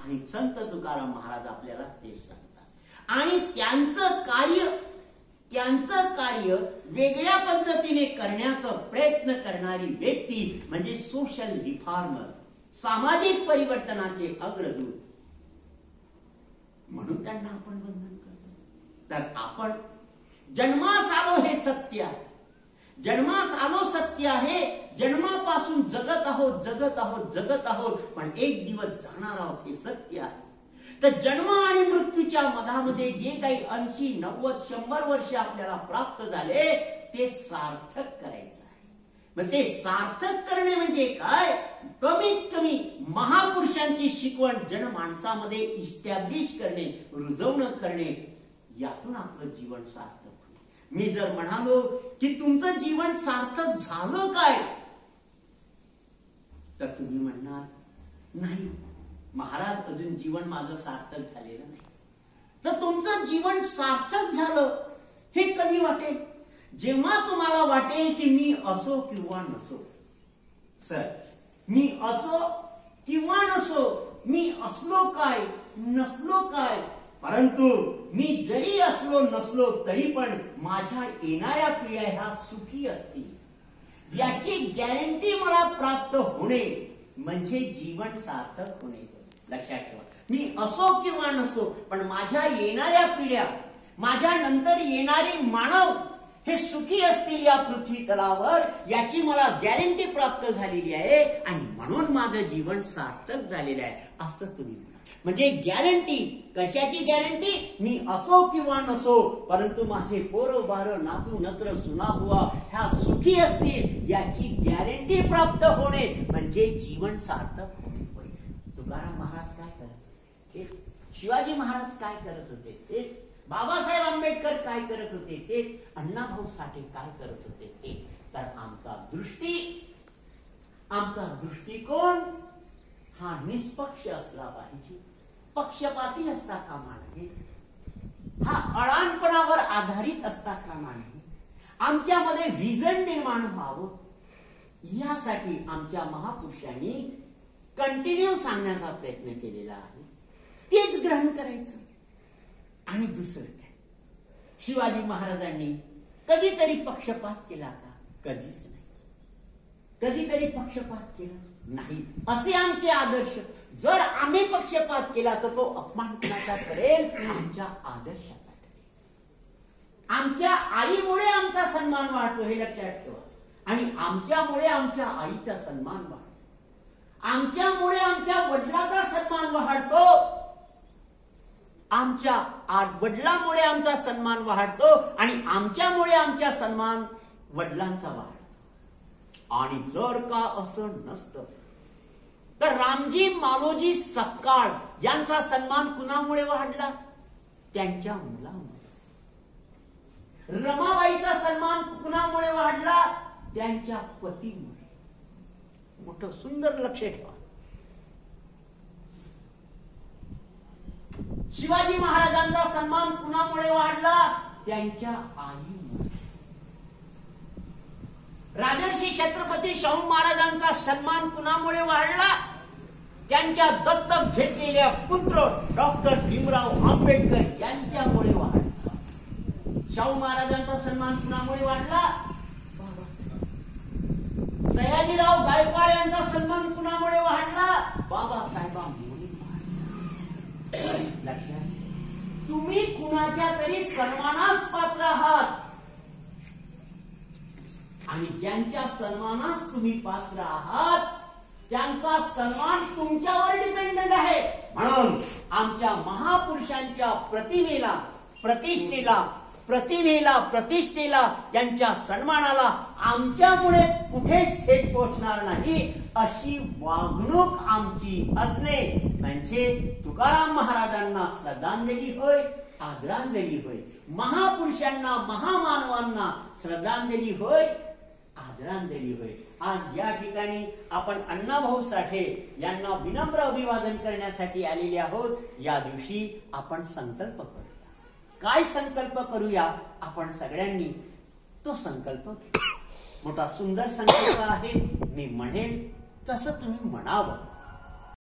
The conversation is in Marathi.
आणि संत तुकाराम महाराज आपल्याला तेच सांगतात। आणि त्यांचं कार्य वेगळ्या पद्धतीने करण्याचा प्रयत्न करणारी व्यक्ती म्हणजे सोशल रिफॉर्मर, सामाजिक परिवर्तनाचे अग्रदूत, म्हणून त्यांना आपण वंदन करतो। तर आपण जन्मास आलो हे सत्य आहे, जन्मास आलो सत्य आहे, जन्मापासून जगत आहोत, पण एक दिवस जाणार आहोत हे सत्य आहे। तर जन्म आणि मृत्यूच्या मधामध्ये जे काही 80, 90, 100 वर्ष आपल्याला प्राप्त झाले ते सार्थक करायचं आहे। मग ते सार्थक करणे म्हणजे काय? कमीत कमी महापुरुषांची शिकवण जनमानसामध्ये इस्टॅब्लिश करणे, रुजवणं करणे, यातून आपलं जीवन सार्थक होईल। मी जर म्हणालो की तुमचं जीवन सार्थक झालं काय, तर तुम्ही म्हणणार नाही महाराज अजून जीवन माझं सार्थक झालेलं नाही। तर तुमचं जीवन सार्थक झालं हे कधी वाटेल? जेव्हा तुम्हाला वाटेल की मी असो किंवा नसो, सर मी असो किंवा नसो, मी असलो काय नसलो काय, परंतु मी जरी असलो नसलो तरी पण माझ्या येणाऱ्या पिढ्या ह्या सुखी असतील याची गॅरंटी मला प्राप्त होणे म्हणजे जीवन सार्थक होणे। लक्षात ठेवा, मी असो किंवा नसो पण माझ्या येणाऱ्या पिढ्या, माझ्या नंतर येणारे मानव हे सुखी असतील या पृथ्वी तलावर याची मला गॅरंटी प्राप्त झालेली आहे आणि म्हणून माझं जीवन सार्थक झालेलं आहे असं तुम्ही म्हणा। म्हणजे गॅरंटी, कशाची गॅरंटी? मी असो किंवा नसो परंतु माझे पोरं बारं नातू नत्र सुना बुवा ह्या सुखी असतील याची गॅरंटी प्राप्त होणे म्हणजे जीवन सार्थक होणे। तुकाराम महाराज काय करत होते? शिवाजी महाराज काय करत होते? तेच बाबासाहेब आंबेडकर काय करत होते? तेच अण्णाभाऊ साठे काय करत होते? तेच। तर आमचा दृष्टिकोन हा निष्पक्ष असला पाहिजे, पक्षपाती असता कामा नये, हा अडाणपणावर आधारित असता कामा नये, आमच्यामध्ये व्हिजन निर्माण व्हावं यासाठी आमच्या महापुरुषांनी कंटिन्यू सांगण्याचा प्रयत्न केलेला आहे, तेच ग्रहण करायचं। आणि दुसरं काय, शिवाजी महाराजांनी कधीतरी पक्षपात केला का? कधीच नाही। कधीतरी पक्षपात केला नाही असे आमचे आदर्श। जर आम्ही पक्षपात केला तर तो अपमान कुणाचा करेल? आमच्या आदर्शाचा करेल। आमच्या आईमुळे आमचा सन्मान वाढतो हे लक्षात ठेवा, आणि आमच्यामुळे आमच्या आईचा सन्मान वाढतो, आमच्यामुळे आमच्या वडिलाचा सन्मान वाढतो, आमच्या वडिलांमुळे आमचा सन्मान वाढतो आणि आमच्यामुळे आमचा सन्मान वडिलांचा वाढतो। आणि जर का असं नसतं तर रामजी मालोजी सपकाळ यांचा सन्मान कुणामुळे वाढला? त्यांच्या मुलामुळे। रमाबाईचा सन्मान कुणामुळे वाढला? त्यांच्या पतीमुळे। मोठं सुंदर लक्ष ठेवा। शिवाजी महाराजांचा सन्मान कुणामुळे वाढला? त्यांच्या आईमुळे। राजर्षी छत्रपती शाहू महाराजांचा सन्मान कुणामुळे वाढला? त्यांच्या दत्तक घेतलेल्या पुत्र डॉक्टर भीमराव आंबेडकर यांच्यामुळे वाढला। शाहू महाराजांचा सन्मान कुणामुळे वाढला? बाबासाहेब। सयाजीराव गायकवाड यांचा सन्मान कुणामुळे वाढला? बाबासाहेबांमुळे वाढला। लक्षात, तुम्ही कुणाच्या तरी सन्मानास पात्र आहात आणि ज्यांच्या सन्मानास तुम्ही पात्र आहात त्यांचा सन्मान तुमच्यावर डिपेंडंट आहे। म्हणून आमच्या महापुरुषांच्या प्रतिमेला, प्रतिष्ठेला, त्यांच्या सन्मानाला आमच्यामुळे कुठेच ठेच पोचणार नाही अशी वागणूक आमची असणे म्हणजे तुकाराम महाराजांना श्रद्धांजली होय, आदरांजली होय। महापुरुषांना, महामानवांना श्रद्धांजली होय, आदरांजली होय। आज या ठिकाणी आपण अण्णाभाऊ साठे यांना विनम्र अभिवादन करण्यासाठी आलेले आहोत। या दिवशी आपण संकल्प करूया। काय संकल्प करूया? आपण सगळ्यांनी तो संकल्प मोठा सुंदर संकल्प आहे, मी म्हणेल तसं तुम्ही म्हणावं।